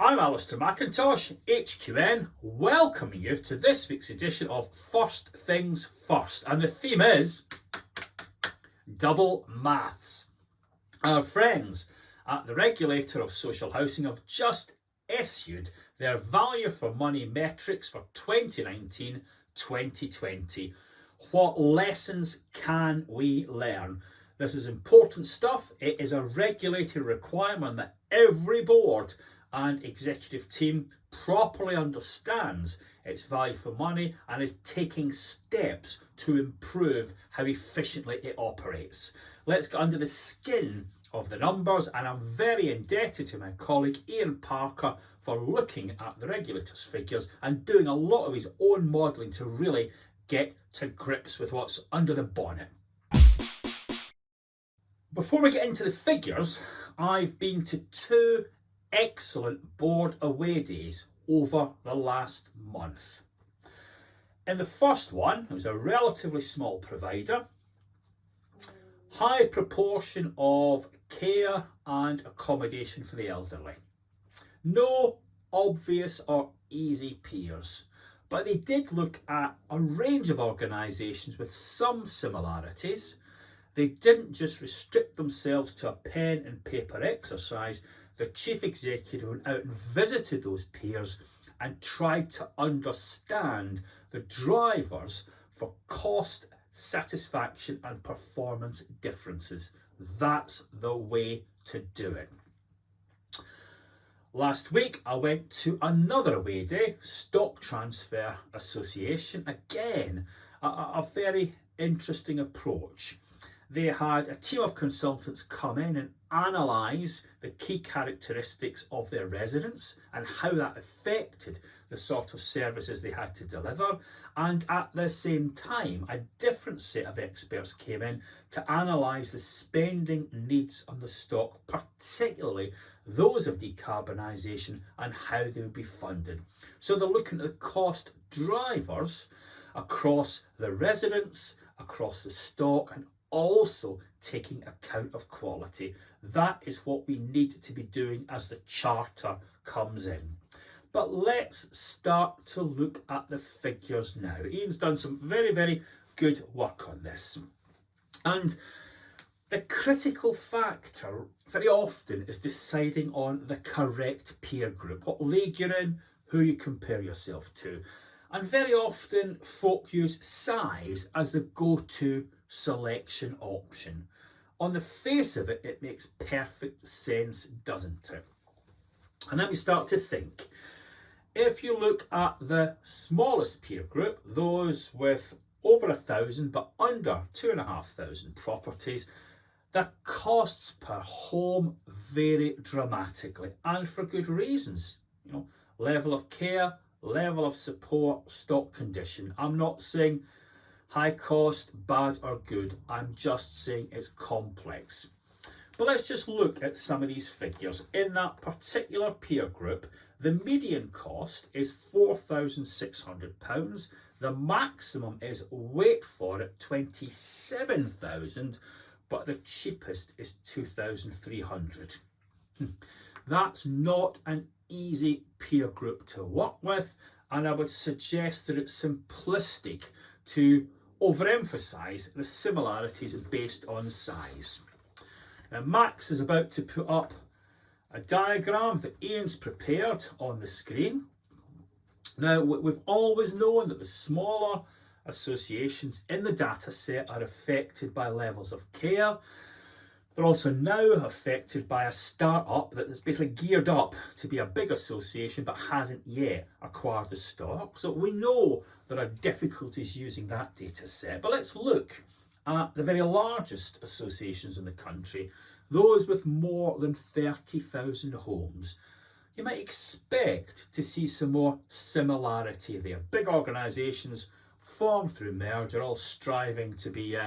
I'm Alistair McIntosh, HQN, welcoming you to this week's edition of First Things First. And the theme is double maths. Our friends at the Regulator of Social Housing have just issued their value for money metrics for 2019-2020. What lessons can we learn? This is important stuff. It is a regulatory requirement that every board and executive team properly understands its value for money and is taking steps to improve how efficiently it operates. Let's get under the skin of the numbers, and I'm very indebted to my colleague Ian Parker for looking at the regulator's figures and doing a lot of his own modelling to really get to grips with what's under the bonnet. Before we get into the figures, I've been to two excellent board away days over the last month. In the first one, it was a relatively small provider, high proportion of care and accommodation for the elderly. No obvious or easy peers, but they did look at a range of organisations with some similarities. They didn't just restrict themselves to a pen and paper exercise. The chief executive went out and visited those peers and tried to understand the drivers for cost, satisfaction and performance differences. That's the way to do it. Last week I went to another away day, Stock Transfer Association. Again, a very interesting approach. They had a team of consultants come in and analyse the key characteristics of their residents and how that affected the sort of services they had to deliver. And at the same time, a different set of experts came in to analyse the spending needs on the stock, particularly those of decarbonisation and how they would be funded. So they're looking at the cost drivers across the residents, across the stock, and also taking account of quality. That is what we need to be doing as the charter comes in. But let's start to look at the figures now. Ian's done some very, very good work on this. And the critical factor very often is deciding on the correct peer group, what league you're in, who you compare yourself to. And very often folk use size as the go-to selection option. On the face of it, it makes perfect sense, doesn't it? And then we start to think. If you look at the smallest peer group, those with over 1,000 but under 2,500 properties, the costs per home vary dramatically, and for good reasons. Level of care, level of support, stock condition. I'm not saying high cost, bad or good. I'm just saying it's complex. But let's just look at some of these figures. In that particular peer group, the median cost is £4,600. The maximum is, wait for it, 27,000, but the cheapest is 2,300. That's not an easy peer group to work with, and I would suggest that it's simplistic to overemphasize the similarities based on size. Now Max is about to put up a diagram that Ian's prepared on the screen. Now we've always known that the smaller associations in the data set are affected by levels of care. They're also now affected by a start-up that is basically geared up to be a big association but hasn't yet acquired the stock. So we know there are difficulties using that data set. But let's look at the very largest associations in the country, those with more than 30,000 homes. You might expect to see some more similarity there. Big organisations formed through merger, all striving to be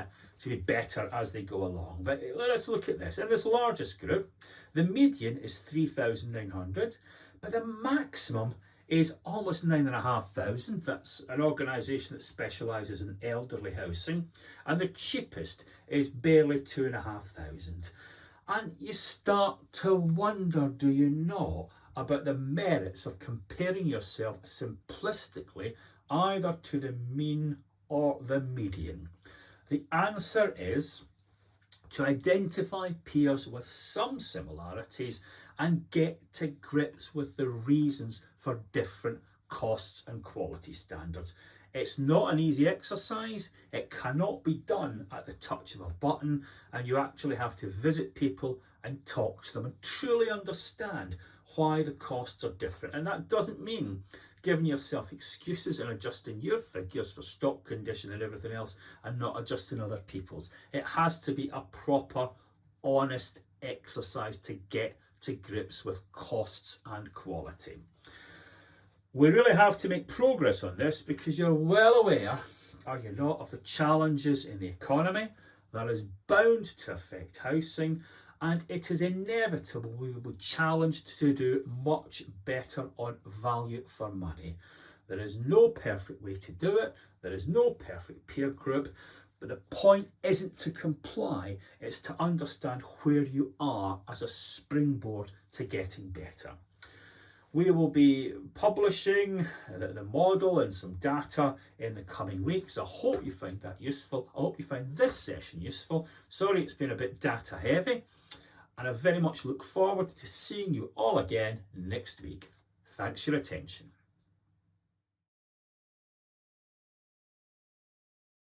better as they go along. But let's look at this. In this largest group, the median is 3,900, but the maximum is almost 9,500. That's an organisation that specialises in elderly housing. And the cheapest is barely 2,500. And you start to wonder, do you not, about the merits of comparing yourself simplistically either to the mean or the median. The answer is to identify peers with some similarities and get to grips with the reasons for different costs and quality standards. It's not an easy exercise. It cannot be done at the touch of a button, and you actually have to visit people and talk to them and truly understand why the costs are different. And that doesn't mean giving yourself excuses and adjusting your figures for stock condition and everything else and not adjusting other people's. It has to be a proper, honest exercise to get to grips with costs and quality. We really have to make progress on this because you're well aware, are you not, of the challenges in the economy that is bound to affect housing, and it is inevitable we will be challenged to do much better on value for money. There is no perfect way to do it, there is no perfect peer group, but the point isn't to comply, it's to understand where you are as a springboard to getting better. We will be publishing the model and some data in the coming weeks. I hope you find that useful. I hope you find this session useful. Sorry it's been a bit data heavy, and I very much look forward to seeing you all again next week. Thanks for your attention.